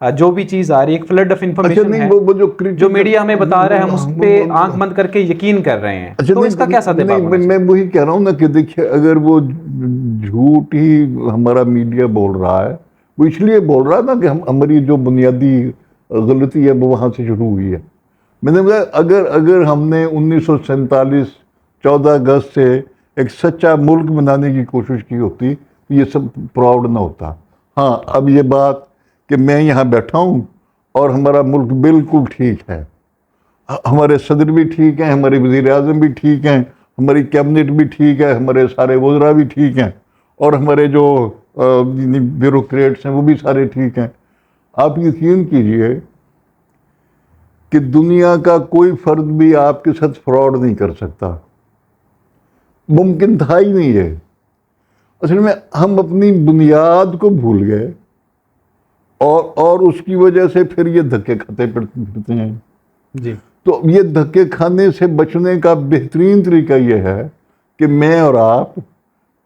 جو بھی چیز آ رہی ہے ایک فلڈ آف انفارمیشن ہے جو میڈیا ہمیں بتا رہا ہے، ہم اس پہ آنکھ بند کر کے یقین کر رہے ہیں، تو اس کا کیا ساتھ ہے؟ میں وہی کہہ رہا ہوں نا کہ دیکھیے اگر وہ جھوٹ ہی ہمارا میڈیا بول رہا ہے، وہ اس لیے بول رہا ہے نا کہ ہماری جو بنیادی غلطی ہے وہ وہاں سے شروع ہوئی ہے. میں نے بولا اگر ہم نے 1947 14 اگست سے ایک سچا ملک بنانے کی کوشش کی ہوتی تو یہ سب پراؤڈ نہ ہوتا. ہاں اب یہ بات کہ میں یہاں بیٹھا ہوں اور ہمارا ملک بالکل ٹھیک ہے، ہمارے صدر بھی ٹھیک ہیں، ہمارے وزیر اعظم بھی ٹھیک ہیں، ہماری کیبنٹ بھی ٹھیک ہے، ہمارے سارے وزراء بھی ٹھیک ہیں، اور ہمارے جو بیوروکریٹس ہیں وہ بھی سارے ٹھیک ہیں. آپ یقین کیجئے کہ دنیا کا کوئی فرد بھی آپ کے ساتھ فراڈ نہیں کر سکتا، ممکن تھا ہی نہیں ہے. اصل میں ہم اپنی بنیاد کو بھول گئے اور اس کی وجہ سے پھر یہ دھکے کھاتے پھرتے ہیں. جی تو یہ دھکے کھانے سے بچنے کا بہترین طریقہ یہ ہے کہ میں اور آپ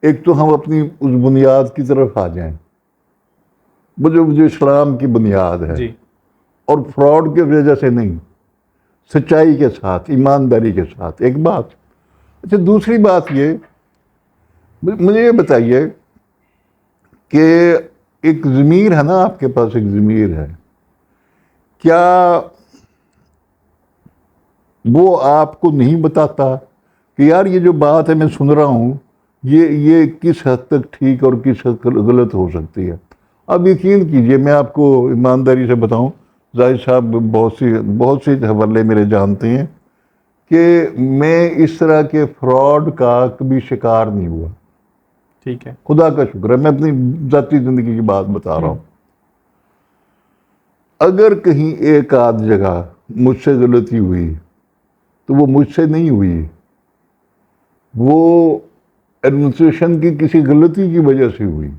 ایک تو ہم اپنی اس بنیاد کی طرف آ جائیں، وہ جو اسلام کی بنیاد ہے، جی اور فراڈ کی وجہ سے نہیں، سچائی کے ساتھ، ایمانداری کے ساتھ. ایک بات. اچھا دوسری بات یہ، مجھے یہ بتائیے کہ ایک ضمیر ہے نا، آپ کے پاس ایک ضمیر ہے، کیا وہ آپ کو نہیں بتاتا کہ یار یہ جو بات ہے میں سن رہا ہوں یہ کس حد تک ٹھیک اور کس حد تک غلط ہو سکتی ہے؟ اب یقین کیجئے، میں آپ کو ایمانداری سے بتاؤں، زاہد صاحب بہت سے حوالے میرے جانتے ہیں کہ میں اس طرح کے فراڈ کا کبھی شکار نہیں ہوا. ٹھیک ہے، خدا کا شکر ہے، میں اپنی ذاتی زندگی کی بات بتا رہا ہوں. اگر کہیں ایک آدھ جگہ مجھ سے غلطی ہوئی تو وہ مجھ سے نہیں ہوئی، وہ ایڈمنسٹریشن کی کسی غلطی کی وجہ سے ہوئی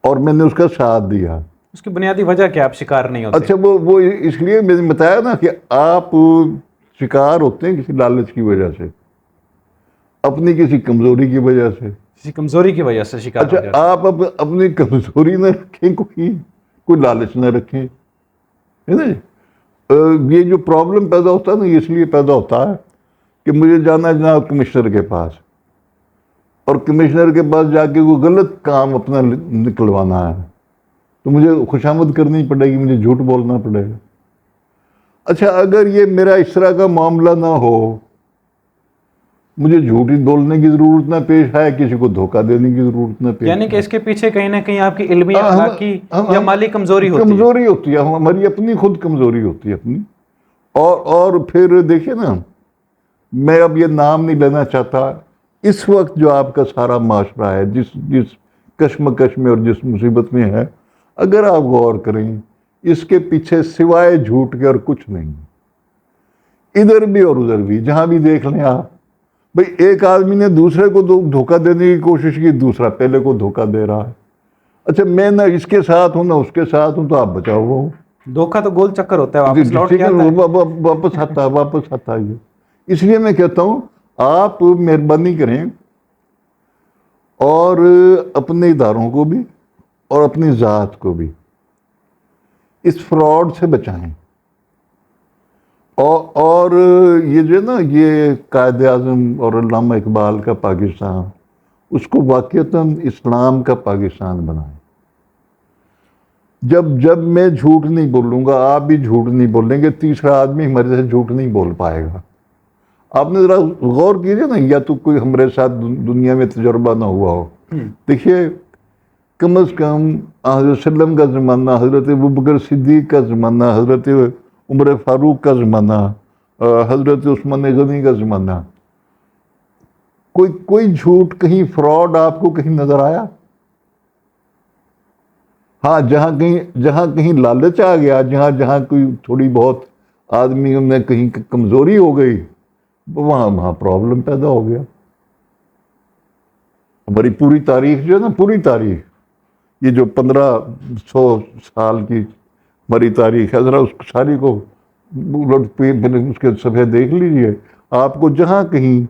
اور میں نے اس کا ساتھ دیا. اس کی بنیادی وجہ کیا آپ شکار نہیں ہوتے؟ اچھا وہ اس لیے میں نے بتایا نا کہ آپ شکار ہوتے ہیں کسی لالچ کی وجہ سے، اپنی کسی کمزوری کی وجہ سے. کسی کمزوری کی وجہ سے شکار ہو اچھا جاتے ہیں. آپ اپنی کمزوری نہ رکھیں، کوئی لالچ نہ رکھیں، ہے نا. یہ جو پرابلم پیدا ہوتا ہے نا، یہ اس لیے پیدا ہوتا ہے کہ مجھے جانا ہے جناب کمشنر کے پاس، اور کمشنر کے پاس جا کے وہ غلط کام اپنا نکلوانا ہے تو مجھے خوشامد کرنی پڑے گی، مجھے جھوٹ بولنا پڑے گا. اچھا اگر یہ میرا اس طرح کا معاملہ نہ ہو، مجھے جھوٹ ہی بولنے کی ضرورت نہ پیش آئے، کسی کو دھوکہ دینے کی ضرورت نہ پیش یعنی کہ اس کے پیچھے کہیں نہ کہیں آپ کی علمی، آئے. اخلاقی یا مالی کمزوری ہوتی ہے. کمزوری ہوتی ہے، ہماری اپنی خود کمزوری ہوتی ہے اپنی. اور پھر دیکھیں نا، میں اب یہ نام نہیں لینا چاہتا، اس وقت جو آپ کا سارا معاشرہ ہے، جس کشمکش میں اور جس مصیبت میں ہے، اگر آپ غور کریں اس کے پیچھے سوائے جھوٹ کے اور کچھ نہیں. ادھر بھی اور ادھر بھی، جہاں بھی دیکھ لیں آپ، بھئی ایک آدمی نے دوسرے کو دھوکہ دینے کی کوشش کی، دوسرا پہلے کو دھوکہ دے رہا ہے. اچھا میں نہ اس کے ساتھ ہوں نہ اس کے ساتھ ہوں، تو آپ بچاؤ ہوا ہوں. دھوکہ تو گول چکر ہوتا ہے، واپس لوٹ کے آتا ہے. واپس آتا ہے. اس لیے میں کہتا ہوں آپ مہربانی کریں اور اپنے اداروں کو بھی اور اپنی ذات کو بھی اس فراڈ سے بچائیں. اور یہ جو ہے نا، یہ قائد اعظم اور علامہ اقبال کا پاکستان، اس کو واقعتاً اسلام کا پاکستان بنائیں. جب میں جھوٹ نہیں بولوں گا، آپ بھی جھوٹ نہیں بولیں گے، تیسرا آدمی ہمارے سے جھوٹ نہیں بول پائے گا. آپ نے ذرا غور کیجئے نا، یا تو کوئی ہمارے ساتھ دنیا میں تجربہ نہ ہوا ہو. دیکھیے کم از کم حضرت وسلم کا زمانہ، حضرت ابوبکر صدیق کا زمانہ، حضرت عمر فاروق کا زمانہ، حضرت عثمان غنی کا زمانہ، کوئی جھوٹ، کہیں فراڈ آپ کو کہیں نظر آیا؟ ہاں جہاں کہیں لالچ آ گیا، جہاں کوئی تھوڑی بہت آدمی میں کہیں کمزوری ہو گئی، وہاں پرابلم پیدا ہو گیا. ہماری پوری تاریخ جو ہے نا، پوری تاریخ، یہ جو 1500 سال کی ہماری تاریخ ہے، ذرا اس ساری کو اس کے صفحے دیکھ لیجئے. آپ کو جہاں کہیں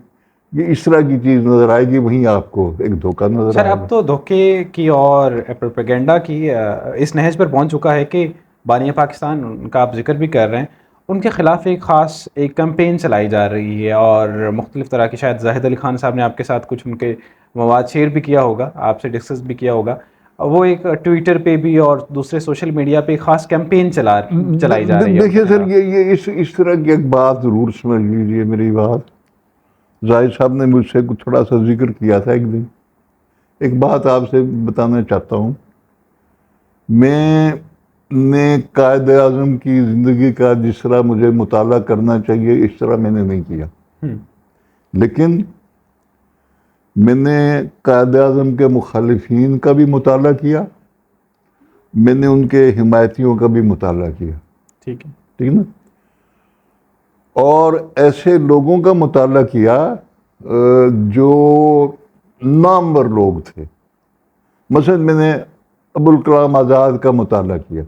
یہ اس طرح کی چیز نظر آئے گی، وہیں آپ کو ایک دھوکہ نظر سر آئے اب گا. تو دھوکے کی اور پروپیگنڈا کی اس نہج پر پہنچ چکا ہے کہ بانیہ پاکستان، ان کا آپ ذکر بھی کر رہے ہیں، ان کے خلاف ایک خاص ایک کمپین چلائی جا رہی ہے، اور مختلف طرح کی، شاید زاہد علی خان صاحب نے آپ کے ساتھ کچھ ان کے مواد شیئر بھی کیا ہوگا، آپ سے ڈسکس بھی کیا ہوگا. وہ ایک ٹویٹر پہ بھی اور دوسرے سوشل میڈیا پہ خاص کیمپین چلائی جا رہی ہے ان کے دیکھیے سر، خلاف. یہ اس طرح کی ایک بات ضرور سمجھ لیجیے میری بات. زاہد صاحب نے مجھ سے تھوڑا سا ذکر کیا تھا ایک دن. ایک بات آپ سے بتانا چاہتا ہوں. میں نے قائد اعظم کی زندگی کا جس طرح مجھے مطالعہ کرنا چاہیے اس طرح میں نے نہیں کیا، لیکن میں نے قائد اعظم کے مخالفین کا بھی مطالعہ کیا، میں نے ان کے حمایتیوں کا بھی مطالعہ کیا. ٹھیک ہے. ٹھیک نا؟ اور ایسے لوگوں کا مطالعہ کیا جو نامور لوگ تھے. مثلا میں نے ابوالکلام آزاد کا مطالعہ کیا،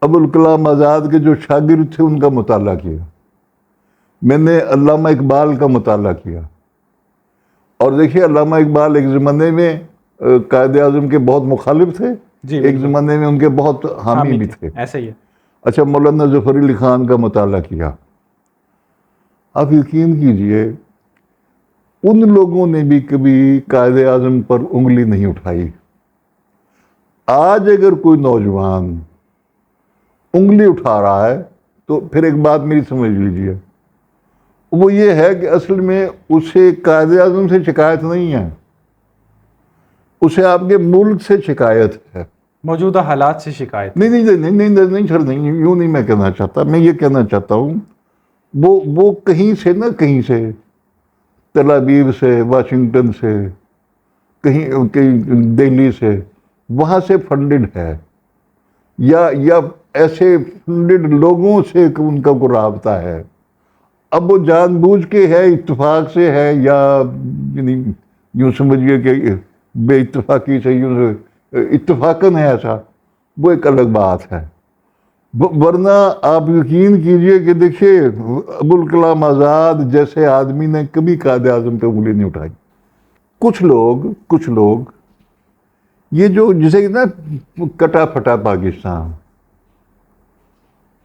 ابوالکلام آزاد کے جو شاگرد تھے ان کا مطالعہ کیا، میں نے علامہ اقبال کا مطالعہ کیا. اور دیکھیے علامہ اقبال ایک زمانے میں قائد اعظم کے بہت مخالف تھے، جی ایک زمانے میں ان کے بہت حامی بھی تھے. ایسا ہی ہے. اچھا، مولانا ظفر علی خان کا مطالعہ کیا. آپ یقین کیجئے ان لوگوں نے بھی کبھی قائد اعظم پر انگلی نہیں اٹھائی. آج اگر کوئی نوجوان انگلی اٹھا رہا ہے تو پھر ایک بات میری سمجھ لیجئے، وہ یہ ہے کہ اصل میں اسے قائد اعظم سے شکایت نہیں ہے، اسے آپ کے ملک سے شکایت ہے، موجودہ حالات سے شکایت. نہیں سر، نہیں، یوں نہیں میں کہنا چاہتا. میں یہ کہنا چاہتا ہوں وہ کہیں سے نہ کہیں سے، تل ابیب سے، واشنگٹن سے، کہیں دہلی سے، وہاں سے فنڈڈ ہے، یا ایسے فنڈڈ لوگوں سے ان کا کوئی رابطہ ہے. اب وہ جان بوجھ کے ہے، اتفاق سے ہے، یا یعنی یوں سمجھیے کہ بے اتفاقی سے، یوں اتفاقاً ہے ایسا، وہ ایک الگ بات ہے. ورنہ آپ یقین کیجئے کہ دیکھیے ابوالکلام آزاد جیسے آدمی نے کبھی قائد اعظم پہ انگلی نہیں اٹھائی. کچھ لوگ یہ جو جسے نا کٹا پھٹا پاکستان،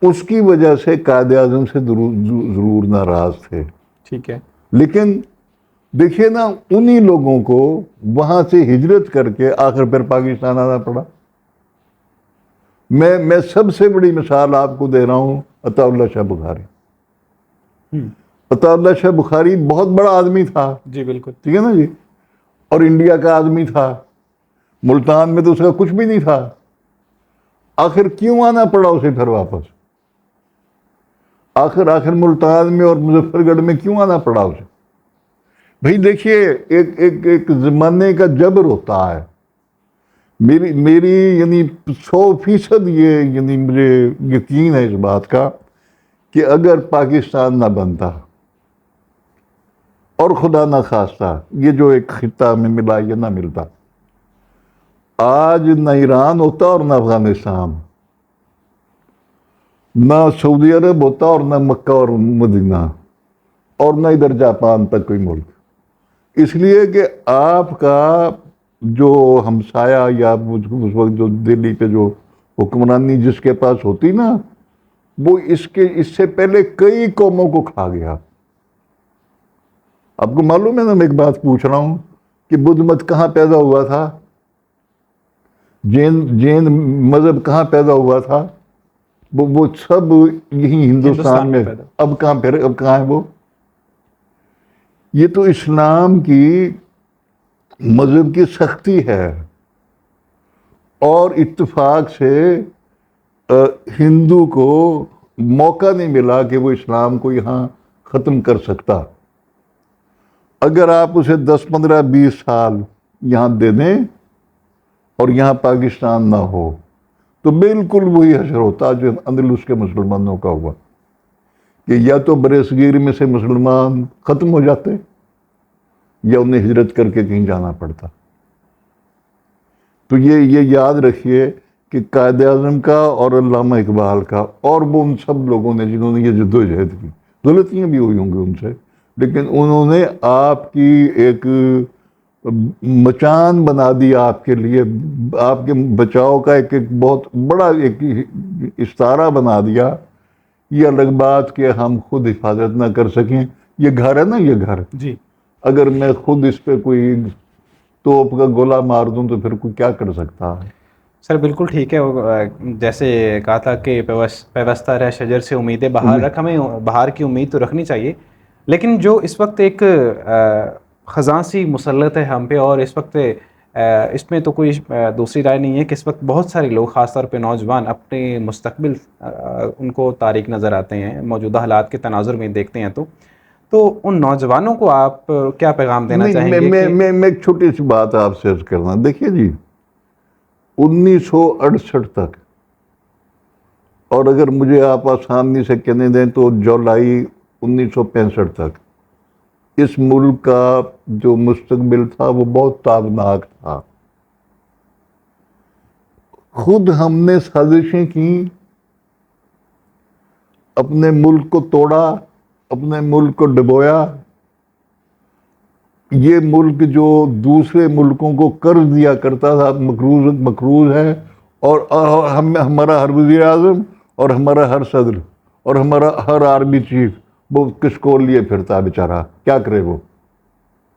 اس کی وجہ سے قائد اعظم سے ضرور ناراض تھے. ٹھیک ہے. لیکن دیکھیے نا انہی لوگوں کو وہاں سے ہجرت کر کے آخر پھر پاکستان آنا پڑا. میں سب سے بڑی مثال آپ کو دے رہا ہوں، عطا اللہ شاہ بخاری. عطا اللہ شاہ بخاری بہت بڑا آدمی تھا، جی بالکل. ٹھیک ہے نا جی، اور انڈیا کا آدمی تھا. ملتان میں تو اس کا کچھ بھی نہیں تھا. آخر کیوں آنا پڑا اسے پھر واپس؟ آخر ملتان میں اور مظفر گڑھ میں کیوں آنا پڑا اسے؟ بھئی دیکھیے ایک زمانے کا جبر ہوتا ہے. میری یعنی 100% یہ یعنی مجھے یقین ہے اس بات کا کہ اگر پاکستان نہ بنتا اور خدا نہ خواستہ یہ جو ایک خطہ ہمیں ملا یہ نہ ملتا، آج نہ ایران ہوتا اور نہ افغانستان، نہ سعودی عرب ہوتا اور نہ مکہ اور مدینہ، اور نہ ادھر جاپان تک کوئی ملک. اس لیے کہ آپ کا جو ہمسایہ یا اس وقت جو دلی پہ جو حکمرانی جس کے پاس ہوتی نا، وہ اس سے پہلے کئی قوموں کو کھا گیا. آپ کو معلوم ہے نا، میں ایک بات پوچھ رہا ہوں کہ بدھ مت کہاں پیدا ہوا تھا؟ جین مذہب کہاں پیدا ہوا تھا؟ وہ سب یہی ہندوستان میں. اب کہاں ہے وہ؟ یہ تو اسلام کی مذہب کی سختی ہے، اور اتفاق سے ہندو کو موقع نہیں ملا کہ وہ اسلام کو یہاں ختم کر سکتا. اگر آپ اسے 10 15 20 سال یہاں دے دیں اور یہاں پاکستان نہ ہو تو بالکل وہی حشر ہوتا جو اندلس کے مسلمانوں کا ہوا، کہ یا تو برصغیر میں سے مسلمان ختم ہو جاتے یا انہیں ہجرت کر کے کہیں جانا پڑتا. تو یہ یاد رکھیے کہ قائد اعظم کا اور علامہ اقبال کا اور وہ ان سب لوگوں نے جنہوں نے یہ جدوجہد کی، غلطیاں بھی ہوئی ہوں گی ان سے، لیکن انہوں نے آپ کی ایک مچان بنا دی آپ کے لیے، آپ کے بچاؤ کا ایک بہت بڑا ایک استارہ بنا دیا۔ یہ الگ بات کہ ہم خود حفاظت نہ کر سکیں، یہ گھر ہے نا، یہ گھر، جی اگر میں خود اس پہ کوئی توپ کا گولہ مار دوں تو پھر کوئی کیا کر سکتا ہے؟ سر بالکل ٹھیک ہے، جیسے کہا تھا کہ پیوستہ رہ شجر سے امیدیں بہار رکھ، ہمیں بہار کی امید تو رکھنی چاہیے، لیکن جو اس وقت ایک خزاں سی مسلط ہے ہم پہ، اور اس وقت اس میں تو کوئی دوسری رائے نہیں ہے کہ اس وقت بہت سارے لوگ، خاص طور پہ نوجوان، اپنے مستقبل ان کو تاریک نظر آتے ہیں موجودہ حالات کے تناظر میں دیکھتے ہیں، تو ان نوجوانوں کو آپ کیا پیغام دینا چاہیں گے؟ میں ایک چھوٹی سی بات آپ سے عرض کرنا، دیکھیے جی 1968 تک، اور اگر مجھے آپ آسانی سے کہنے دیں تو جولائی 1965 تک، اس ملک کا جو مستقبل تھا وہ بہت تابناک تھا۔ خود ہم نے سازشیں کی، اپنے ملک کو توڑا، اپنے ملک کو ڈبویا۔ یہ ملک جو دوسرے ملکوں کو قرض دیا کرتا تھا، مقروض ہے، اور ہمارا ہر وزیر اعظم اور ہمارا ہر صدر اور ہمارا ہر آرمی چیف وہ کس کو لیے پھرتا بیچارہ، کیا کرے وہ؟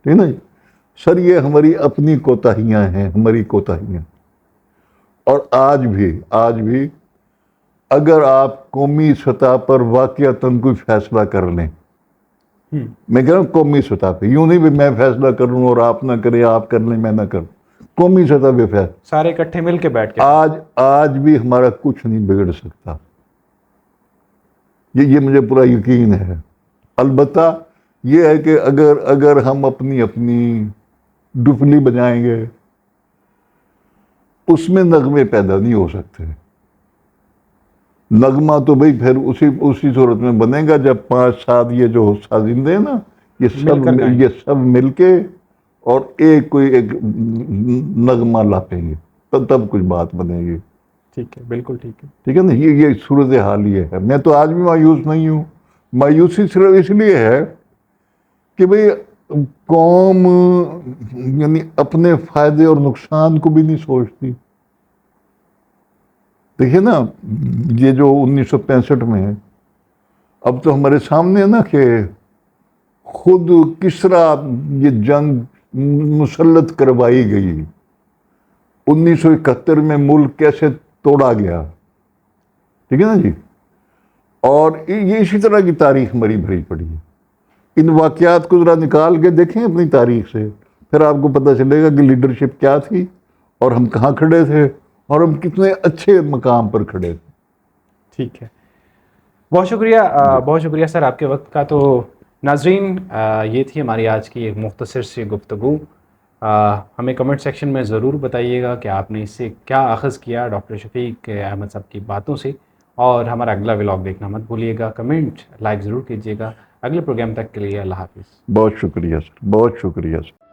ٹھیک نا جی؟ سر یہ ہماری اپنی کوتاہیاں ہیں، ہماری کوتاہیاں۔ اور آج بھی اگر آپ قومی سطح پر واقعتاً کوئی فیصلہ کر لیں، میں کہہ رہا ہوں قومی سطح پہ، یوں نہیں بھی میں فیصلہ کروں اور آپ نہ کریں، آپ کر لیں میں نہ کروں، قومی سطح پہ فیصلہ، سارے اکٹھے مل کے بیٹھ کے، آج بھی ہمارا کچھ نہیں بگڑ سکتا، یہ مجھے پورا یقین ہے۔ البتہ یہ ہے کہ اگر ہم اپنی ڈفلی بجائیں گے، اس میں نغمے پیدا نہیں ہو سکتے۔ نغمہ تو بھئی پھر اسی صورت میں بنے گا جب 5-7 یہ جو سازندے ہیں نا، یہ سب مل کے اور ایک نغمہ لاپیں گے، تب کچھ بات بنے گی۔ ٹھیک ہے، بالکل ٹھیک ہے، ٹھیک ہے نا، یہ صورتحال یہ ہے۔ میں تو آج بھی مایوس نہیں ہوں، مایوسی صرف اس لیے ہے کہ بھئی قوم یعنی اپنے فائدے اور نقصان کو بھی نہیں سوچتی۔ دیکھیے نا، یہ جو 1965 میں ہے، اب تو ہمارے سامنے ہے نا کہ خود کس طرح یہ جنگ مسلط کروائی گئی، 1971 میں ملک کیسے توڑا گیا، ٹھیک ہے نا جی؟ اور یہ اسی طرح کی تاریخ ہماری بھری پڑی ہے۔ ان واقعات کو ذرا نکال کے دیکھیں اپنی تاریخ سے، پھر آپ کو پتہ چلے گا کہ لیڈرشپ کیا تھی اور ہم کہاں کھڑے تھے اور ہم کتنے اچھے مقام پر کھڑے تھے۔ ٹھیک ہے، بہت شکریہ سر آپ کے وقت کا۔ تو ناظرین، یہ تھی ہماری آج کی ایک مختصر سی گفتگو۔ ہمیں کمنٹ سیکشن میں ضرور بتائیے گا کہ آپ نے اس سے کیا اخذ کیا ڈاکٹر شفیق احمد صاحب کی باتوں سے، اور ہمارا اگلا ولاگ دیکھنا مت بھولیے گا، کمنٹ لائک ضرور کیجیے گا۔ اگلے پروگرام تک کے لیے اللہ حافظ۔ بہت شکریہ سر، بہت شکریہ سر۔